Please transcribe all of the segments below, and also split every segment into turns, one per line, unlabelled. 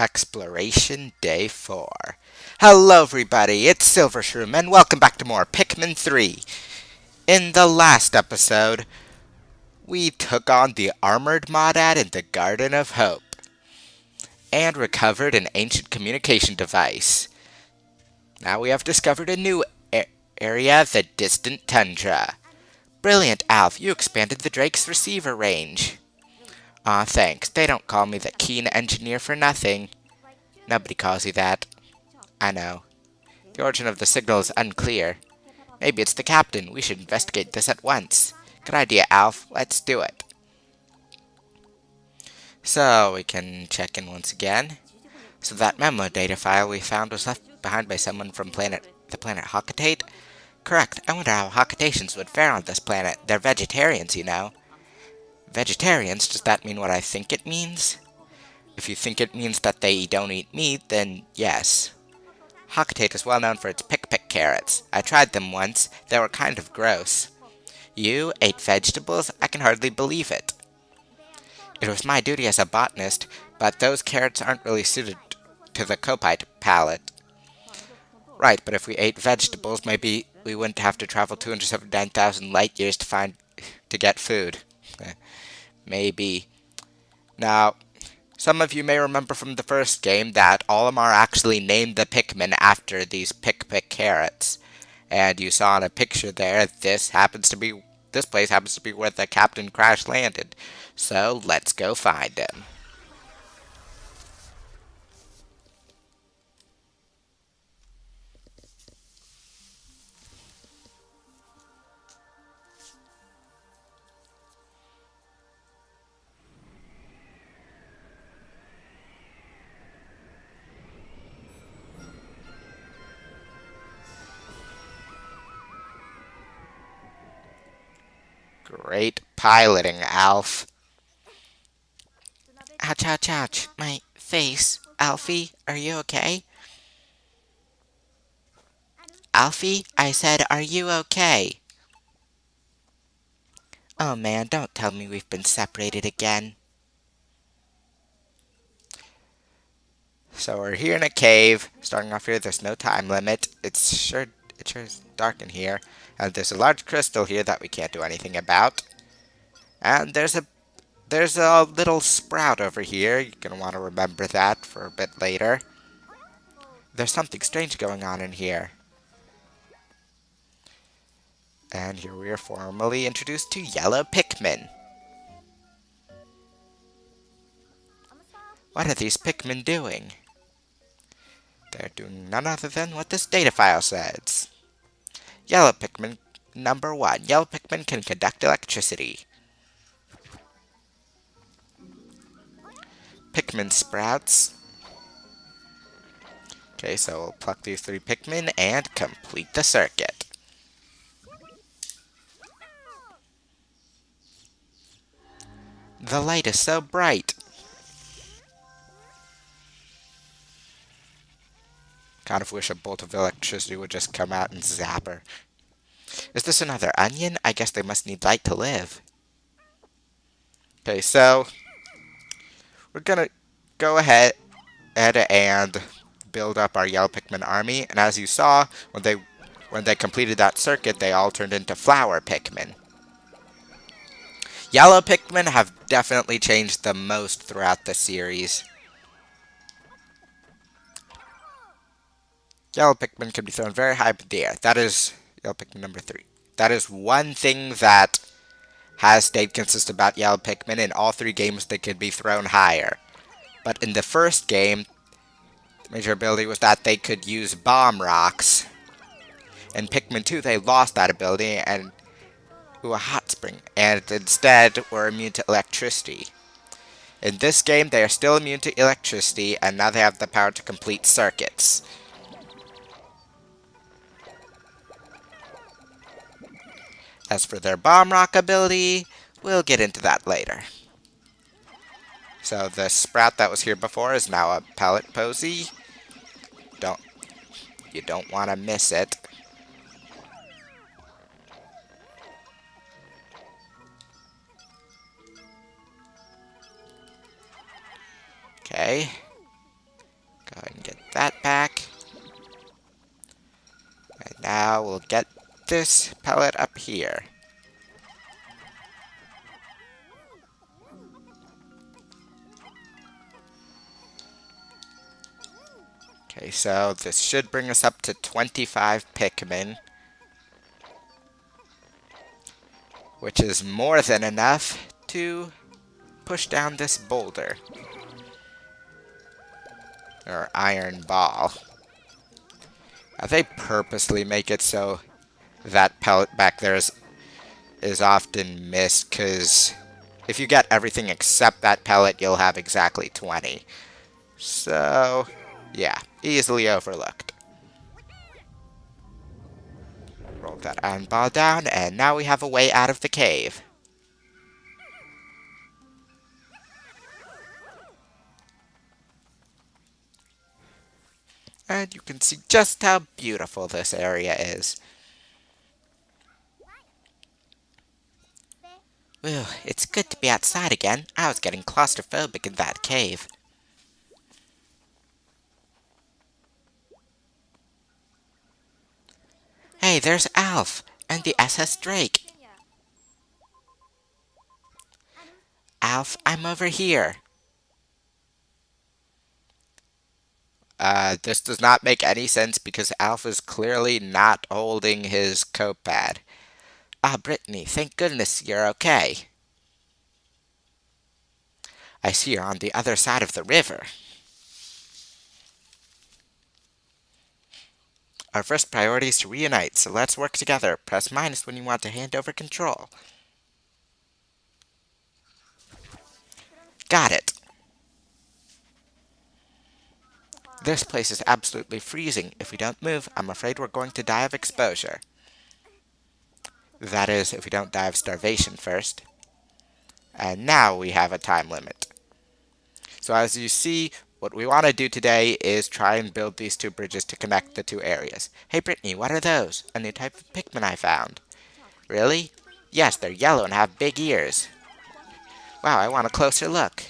Exploration Day 4. Hello everybody, it's Silver Shroom, and welcome back to more Pikmin 3. In the last episode, we took on the armored Modad in the Garden of Hope, and recovered an ancient communication device. Now we have discovered a new area, the distant tundra. Brilliant, Alf, you expanded the Drake's receiver range. Aw, thanks, they don't call me the keen engineer for nothing. Nobody calls you that. I know. The origin of the signal is unclear. Maybe it's the captain. We should investigate this at once. Good idea, Alf. Let's do it. So, we can check in once again. So that memo data file we found was left behind by someone from the planet Hockatate? Correct. I wonder how Hockatations would fare on this planet. They're vegetarians, you know. Vegetarians? Does that mean what I think it means? If you think it means that they don't eat meat, then yes. Hockatate is well known for its pick carrots. I tried them once. They were kind of gross. You ate vegetables? I can hardly believe it. It was my duty as a botanist, but those carrots aren't really suited to the Copite palate. Right, but if we ate vegetables, maybe we wouldn't have to travel 279,000 light years to get food. Maybe. Now, some of you may remember from the first game that Olimar actually named the Pikmin after these pick carrots. And you saw in a picture there, this place happens to be where the captain crash landed. So let's go find him. Great piloting, Alf. Ouch, ouch, ouch. My face. Alfie, are you okay? Alfie, I said, are you okay? Oh man, don't tell me we've been separated again. So we're here in a cave. Starting off here, there's no time limit. It sure is dark in here. And there's a large crystal here that we can't do anything about. And there's a little sprout over here. You're gonna want to remember that for a bit later. There's something strange going on in here. And here we are formally introduced to yellow Pikmin. What are these Pikmin doing? They're doing none other than what this data file says. Yellow Pikmin number 1. Yellow Pikmin can conduct electricity. Pikmin sprouts. Okay, so we'll pluck these 3 Pikmin and complete the circuit. The light is so bright. Kind of wish a bolt of electricity would just come out and zap her. Is this another onion? I guess they must need light to live. Okay, so we're gonna go ahead and build up our yellow Pikmin army. And as you saw, when they completed that circuit, they all turned into flower Pikmin. Yellow Pikmin have definitely changed the most throughout the series. Yellow Pikmin can be thrown very high up in the air. That is yellow Pikmin number 3. That is one thing that has stayed consistent about yellow Pikmin. In all 3 games, they can be thrown higher. But in the first game, the major ability was that they could use bomb rocks. In Pikmin 2, they lost that ability and a hot spring, and instead were immune to electricity. In this game, they are still immune to electricity, and now they have the power to complete circuits. As for their bomb rock ability, we'll get into that later. So the sprout that was here before is now a pellet posy. You don't want to miss it. Okay. now we'll get this pellet up here. Okay, so this should bring us up to 25 Pikmin, which is more than enough to push down this boulder, or iron ball. Now, they purposely make it so that pellet back there is often missed, because if you get everything except that pellet, you'll have exactly 20. So, yeah, easily overlooked. Roll that iron ball down, and now we have a way out of the cave. And you can see just how beautiful this area is. Ooh, it's good to be outside again. I was getting claustrophobic in that cave. Hey, there's Alf and the SS Drake. Alf, I'm over here. This does not make any sense because Alf is clearly not holding his coat pad. Ah, Brittany, thank goodness you're okay. I see you're on the other side of the river. Our first priority is to reunite, so let's work together. Press minus when you want to hand over control. Got it. This place is absolutely freezing. If we don't move, I'm afraid we're going to die of exposure. That is, if we don't die of starvation first. And now we have a time limit. So as you see, what we want to do today is try and build these two bridges to connect the two areas. Hey Brittany, what are those? A new type of Pikmin I found. Really? Yes, they're yellow and have big ears. Wow, I want a closer look.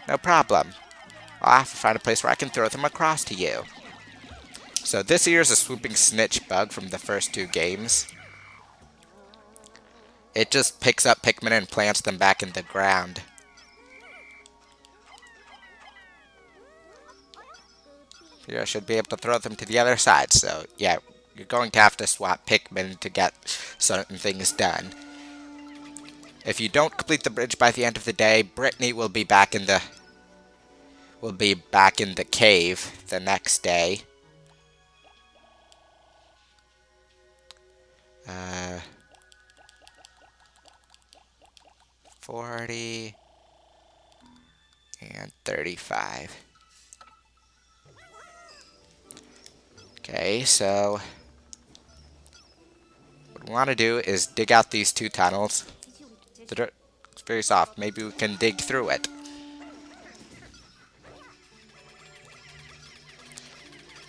No problem. I'll have to find a place where I can throw them across to you. So this here is a swooping snitch bug from the first two games. It just picks up Pikmin and plants them back in the ground. Here I should be able to throw them to the other side, so yeah, you're going to have to swap Pikmin to get certain things done. If you don't complete the bridge by the end of the day, Brittany will be back in the cave the next day. 40 and 35. Okay, so what we want to do is dig out these two tunnels. The dirt is very soft. Maybe we can dig through it.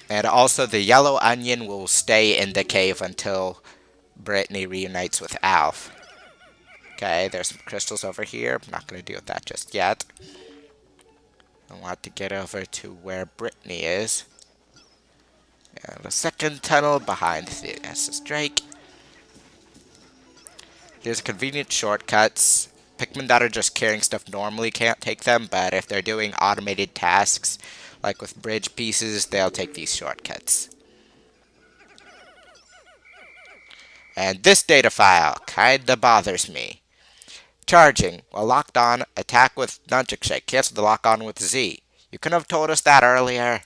And also the yellow onion will stay in the cave until Brittany reunites with Alf. Okay, there's some crystals over here. I'm not going to deal with that just yet. I want to get over to where Brittany is. And the second tunnel behind the SS Drake. Here's convenient shortcuts. Pikmin that are just carrying stuff normally can't take them, but if they're doing automated tasks, like with bridge pieces, they'll take these shortcuts. And this data file kinda bothers me. Charging. While locked on, attack with Nunchuk Shake. Cancel the lock on with Z. You couldn't have told us that earlier.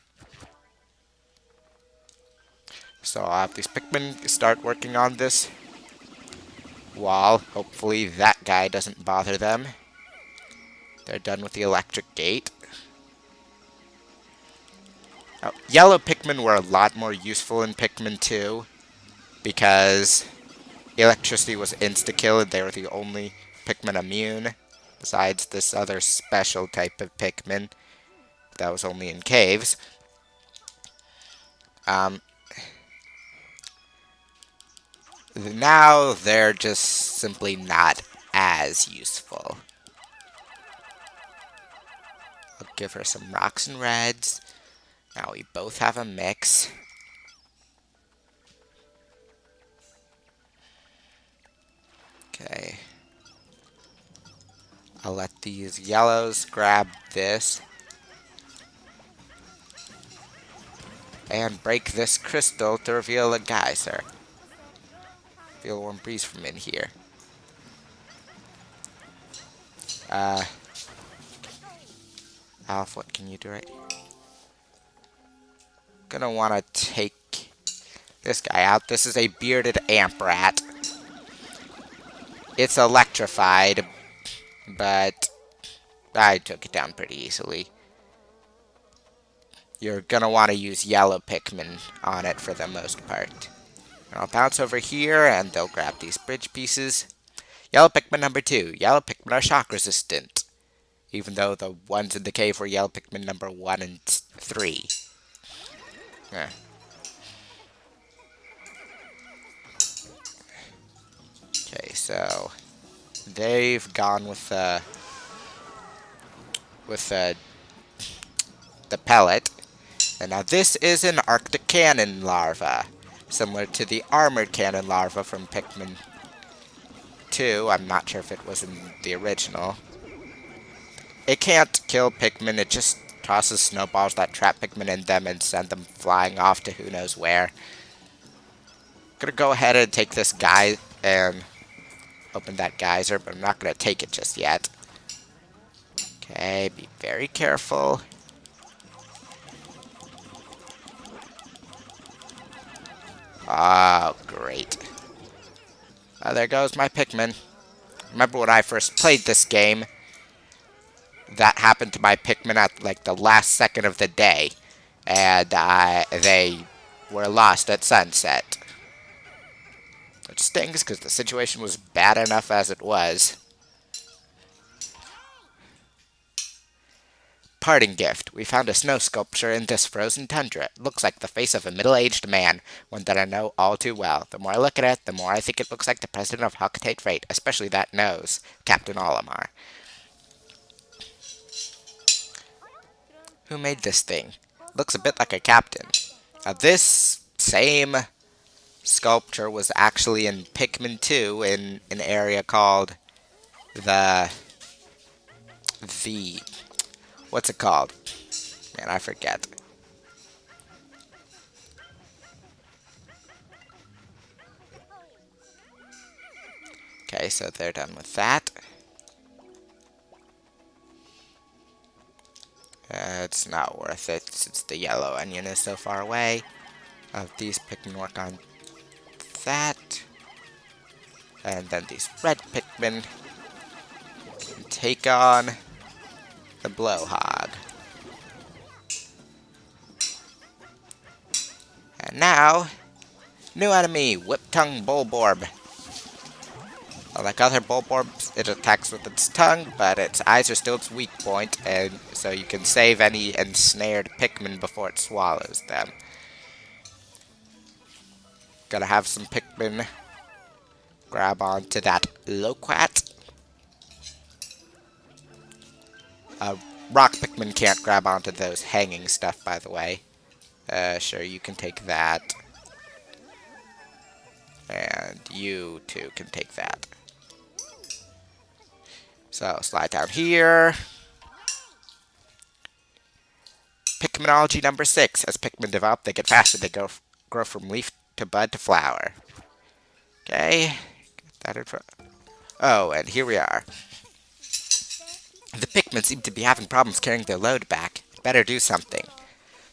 So I'll have these Pikmin start working on this wall. Hopefully that guy doesn't bother them. They're done with the electric gate. Oh, yellow Pikmin were a lot more useful in Pikmin 2 because electricity was insta-kill and they were the only Pikmin immune, besides this other special type of Pikmin that was only in caves. Now they're just simply not as useful. I'll give her some rocks and reds. Now we both have a mix. Okay. I'll let these yellows grab this. And break this crystal to reveal a geyser. Feel a warm breeze from in here. Alf, what can you do right here? Gonna wanna take this guy out. This is a bearded amp rat. It's electrified, but I took it down pretty easily. You're gonna want to use yellow Pikmin on it for the most part. And I'll bounce over here, and they'll grab these bridge pieces. Yellow Pikmin number 2. Yellow Pikmin are shock resistant, even though the ones in the cave were yellow Pikmin number 1 and 3. Yeah. Okay, so they've gone with the pellet. And now this is an Arctic Cannon larva, similar to the Armored Cannon larva from Pikmin 2. I'm not sure if it was in the original. It can't kill Pikmin, it just tosses snowballs that trap Pikmin in them and send them flying off to who knows where. Gonna go ahead and take this guy and open that geyser, but I'm not gonna take it just yet. Okay, be very careful. Oh, great. Oh, there goes my Pikmin. Remember when I first played this game, that happened to my Pikmin at like the last second of the day, and they were lost at sunset. Which stings because the situation was bad enough as it was. Parting gift. We found a snow sculpture in this frozen tundra. It looks like the face of a middle-aged man, one that I know all too well. The more I look at it, the more I think it looks like the president of Hockatate Freight, especially that nose, Captain Olimar. Who made this thing? Looks a bit like a captain. Now, this same sculpture was actually in Pikmin 2 in an area called the what's it called? Man, I forget. Okay, so they're done with that. It's not worth it since the yellow onion is so far away. These Pikmin work on that. And then these red Pikmin can take on the Blowhog. And now, new enemy, Whip-Tongue Bulborb. Like other Bulborbs, it attacks with its tongue, but its eyes are still its weak point, and so you can save any ensnared Pikmin before it swallows them. Gotta have some Pikmin grab onto that Loquat. Rock Pikmin can't grab onto those hanging stuff, by the way. Sure, you can take that. And you, too, can take that. So, slide down here. Pikminology number 6. As Pikmin develop, they get faster. They grow from leaf to bud to flower. Okay. Get that in front. Oh, and here we are. The Pikmin seem to be having problems carrying their load back. Better do something.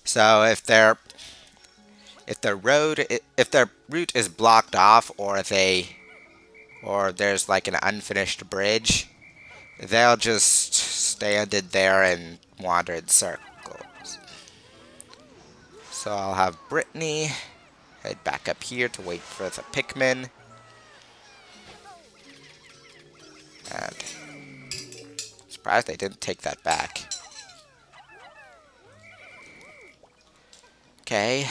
So if their route is blocked off, or there's like an unfinished bridge, they'll just stand in there and wander in circles. So I'll have Brittany head back up here to wait for the Pikmin. And surprised they didn't take that back. Okay.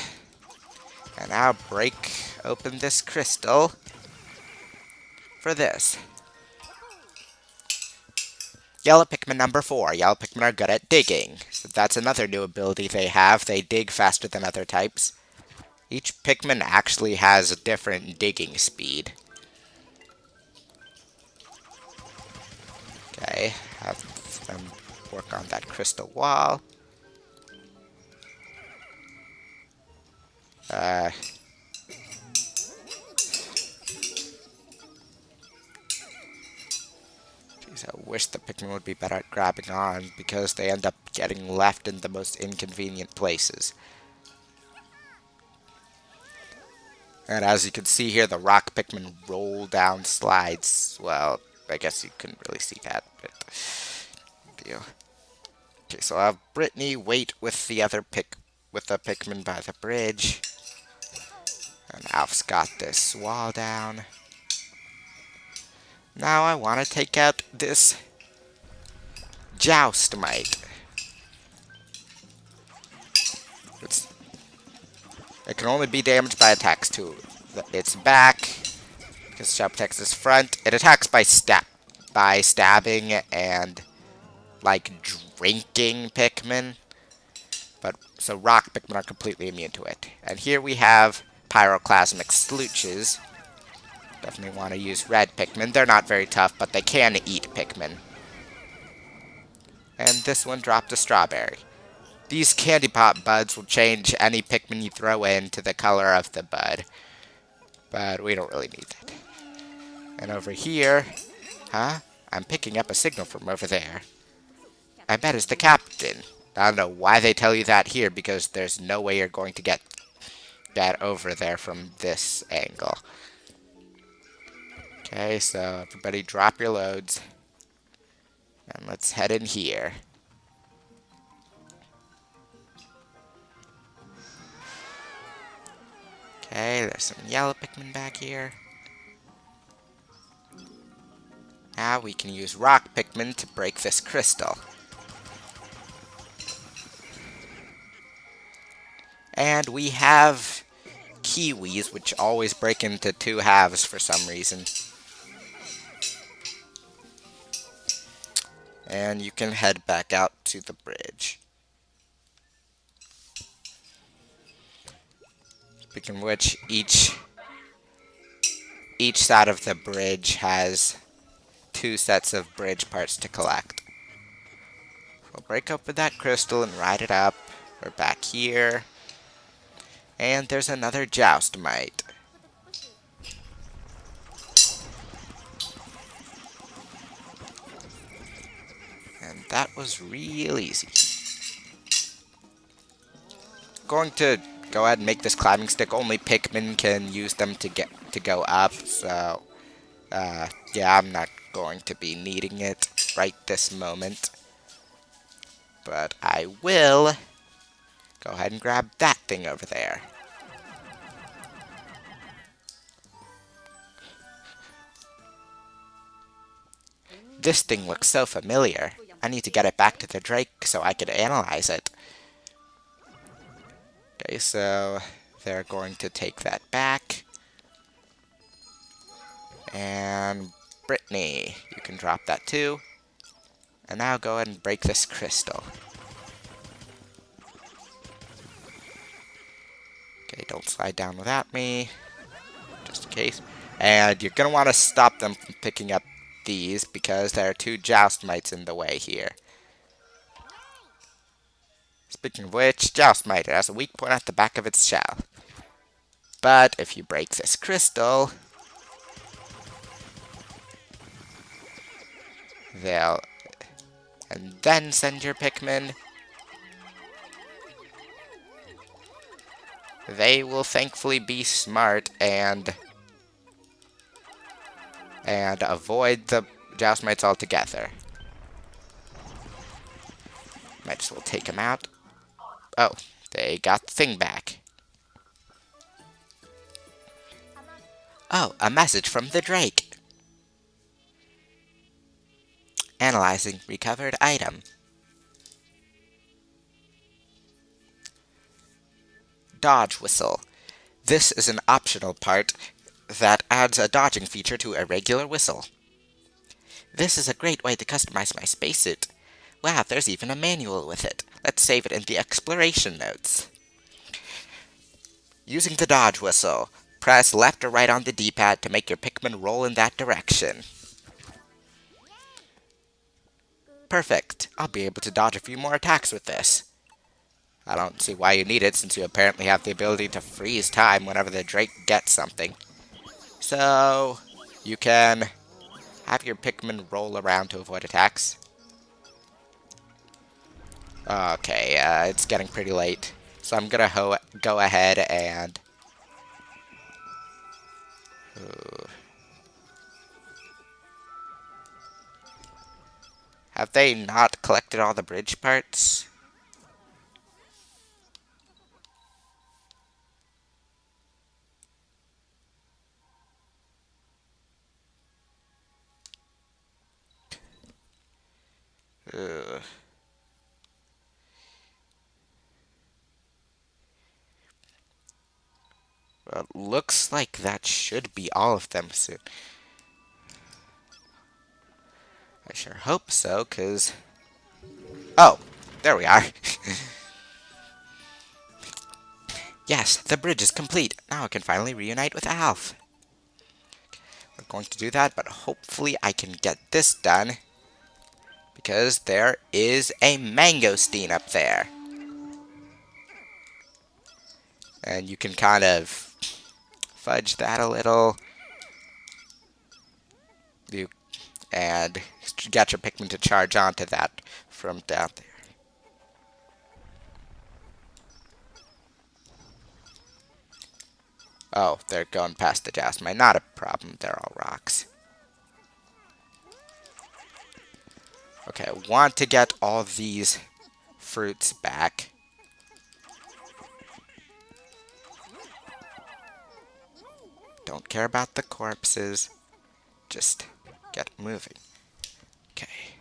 And now break open this crystal for this. Yellow Pikmin number 4. Yellow Pikmin are good at digging. So that's another new ability they have. They dig faster than other types. Each Pikmin actually has a different digging speed. Okay, have them work on that crystal wall. Uh, Geez, I wish the Pikmin would be better at grabbing on because they end up getting left in the most inconvenient places. And as you can see here, the rock Pikmin roll down slides. Well, I guess you couldn't really see that, but deal. Okay, so I'll have Brittany wait with the other with the Pikmin by the bridge. And Alf's got this wall down. Now I want to take out this Joust Mite. It can only be damaged by attacks to its back, because Sharp attacks its front. It attacks by stabbing and like drinking Pikmin. But so rock Pikmin are completely immune to it. And here we have pyroclasmic slooches. Definitely want to use red Pikmin. They're not very tough, but they can eat Pikmin. And this one dropped a strawberry. These candy pop buds will change any Pikmin you throw in to the color of the bud. But we don't really need that. And over here, I'm picking up a signal from over there. I bet it's the captain. I don't know why they tell you that here, because there's no way you're going to get that over there from this angle. Okay, so everybody drop your loads. And let's head in here. Okay, there's some yellow Pikmin back here. Now we can use rock Pikmin to break this crystal. And we have kiwis, which always break into two halves for some reason. And you can head back out to the bridge. Speaking of which, each side of the bridge has 2 sets of bridge parts to collect. We'll break open that crystal and ride it up. We're back here. And there's another Joust Mite. And that was real easy. Going to go ahead and make this climbing stick. Only Pikmin can use them to go up. So, yeah, I'm not going to be needing it right this moment. But I will go ahead and grab that thing over there. This thing looks so familiar. I need to get it back to the Drake so I can analyze it. Okay, so they're going to take that back. And Brittany, you can drop that too. And now go ahead and break this crystal. Okay, don't slide down without me, just in case. And you're going to want to stop them from picking up these, because there are 2 Joust Mites in the way here. Speaking of which, Joust Mite has a weak point at the back of its shell. But if you break this crystal, they'll... and then send your Pikmin, they will thankfully be smart and avoid the Joust Mites altogether. Might as well take them out. Oh, they got the thing back. Oh, a message from the Drake. Analyzing recovered item. Dodge whistle. This is an optional part that adds a dodging feature to a regular whistle. This is a great way to customize my spacesuit. Wow, there's even a manual with it. Let's save it in the exploration notes. Using the dodge whistle, press left or right on the D-pad to make your Pikmin roll in that direction. Perfect. I'll be able to dodge a few more attacks with this. I don't see why you need it, since you apparently have the ability to freeze time whenever the Drake gets something. So, you can have your Pikmin roll around to avoid attacks. Okay, it's getting pretty late. So I'm gonna go ahead and... Ooh. Have they not collected all the bridge parts? Ugh. Well, it looks like that should be all of them soon. I sure hope so, because... Oh, there we are. Yes, the bridge is complete. Now I can finally reunite with Alf. We're going to do that, but hopefully I can get this done, because there is a mangosteen up there. And you can kind of fudge that a little. And get your Pikmin to charge onto that from down there. Oh, they're going past the Jasmine. Not a problem. They're all rocks. Okay, I want to get all these fruits back. Don't care about the corpses. Just get moving. Okay.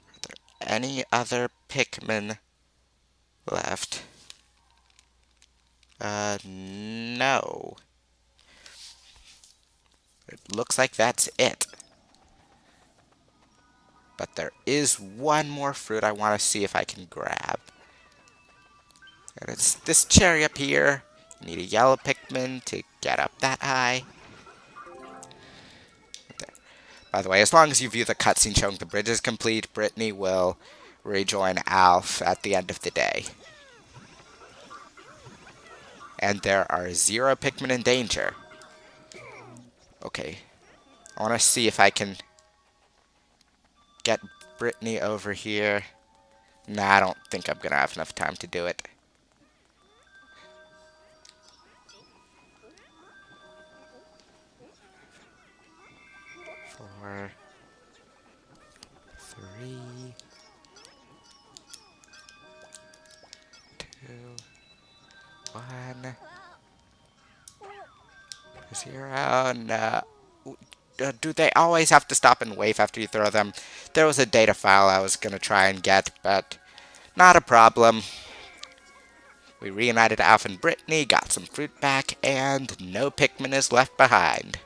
Are there any other Pikmin left? No. It looks like that's it. But there is one more fruit I want to see if I can grab. And it's this cherry up here. You need a yellow Pikmin to get up that high. There. By the way, as long as you view the cutscene showing the bridge is complete, Brittany will rejoin Alf at the end of the day. And there are 0 Pikmin in danger. Okay. I want to see if I can get Brittany over here. Nah, I don't think I'm going to have enough time to do it. Four, 3, 2, 1, 0. No. Do they always have to stop and wave after you throw them? There was a data file I was going to try and get, but not a problem. We reunited Alf and Brittany, got some fruit back, and no Pikmin is left behind.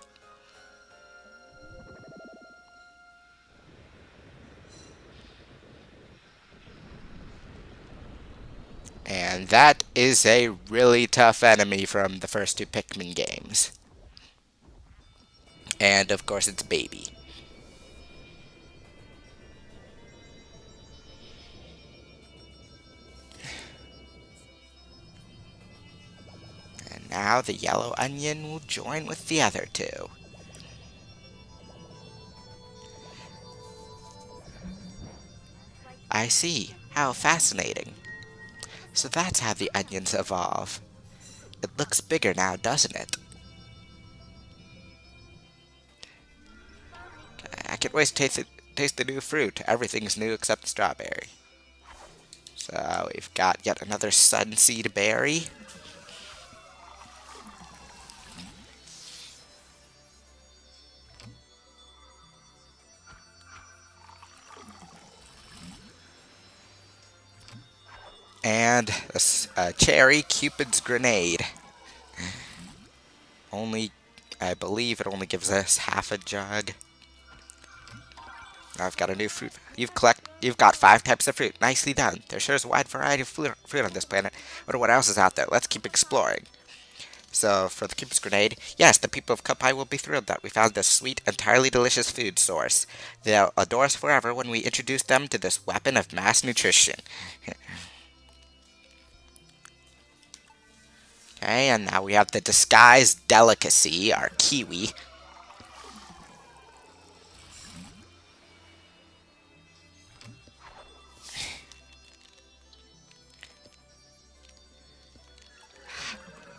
And that is a really tough enemy from the first 2 Pikmin games. And, of course, it's Baby. And now the yellow onion will join with the other 2. I see. How fascinating. So that's how the onions evolve. It looks bigger now, doesn't it? I can't wait to taste the new fruit. Everything's new except the strawberry. So we've got yet another sunseed berry. And a cherry Cupid's grenade. I believe it only gives us half a jug. Now I've got a new fruit. You've got 5 types of fruit. Nicely done. There sure is a wide variety of fruit on this planet. I wonder what else is out there. Let's keep exploring. So, for the Cupid's Grenade, yes, the people of Cupai will be thrilled that we found this sweet, entirely delicious food source. They'll adore us forever when we introduce them to this weapon of mass nutrition. Okay, and now we have the disguised delicacy, our kiwi.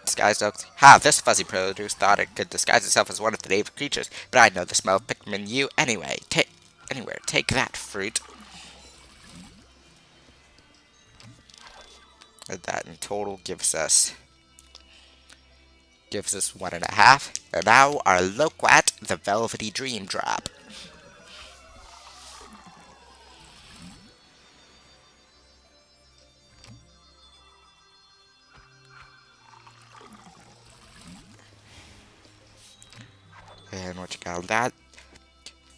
Disguised delicacy. Ha, this fuzzy produce thought it could disguise itself as one of the native creatures, but I know the smell of Pikmin you anyway. Take that, fruit. And that in total gives us 1.5. And now our Loquat, the Velvety Dream Drop. And what you got on that?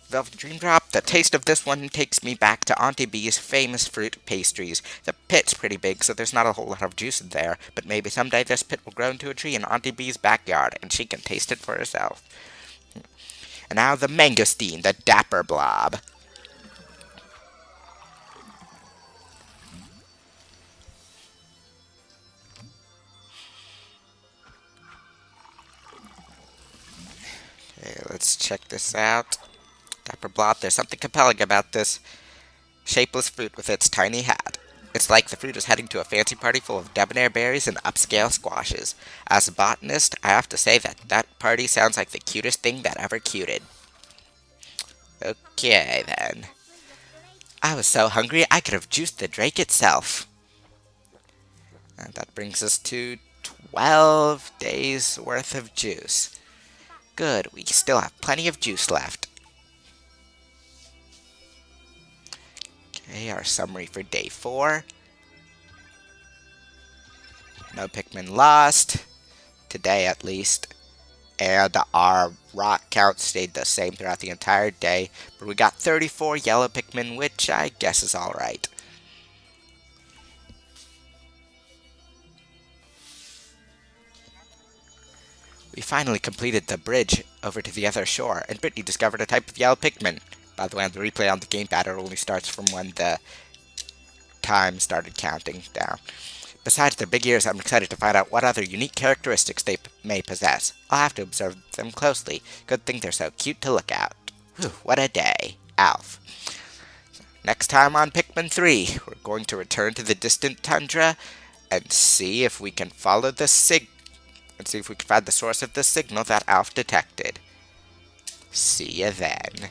Velvety Dream Drop. The taste of this one takes me back to Auntie B's famous fruit pastries. The pit's pretty big, so there's not a whole lot of juice in there, but maybe someday this pit will grow into a tree in Auntie B's backyard, and she can taste it for herself. And now the Mangosteen, the Dapper Blob. Okay, let's check this out. Dapper Blob, there's something compelling about this shapeless fruit with its tiny hat. It's like the fruit is heading to a fancy party full of debonair berries and upscale squashes. As a botanist, I have to say that party sounds like the cutest thing that ever cuted. Okay, then. I was so hungry I could have juiced the drake itself. And that brings us to 12 days worth of juice. Good, we still have plenty of juice left. Okay, our summary for day 4. No Pikmin lost, today at least. And our rock count stayed the same throughout the entire day, but we got 34 yellow Pikmin, which I guess is alright. We finally completed the bridge over to the other shore, and Brittany discovered a type of yellow Pikmin. By the way, on the replay on the gamepad, it only starts from when the time started counting down. Besides their big ears, I'm excited to find out what other unique characteristics they may possess. I'll have to observe them closely. Good thing they're so cute to look at. Whew, what a day. Alf. Next time on Pikmin 3, we're going to return to the distant tundra and see if we can follow the find the source of the signal that Alf detected. See you then.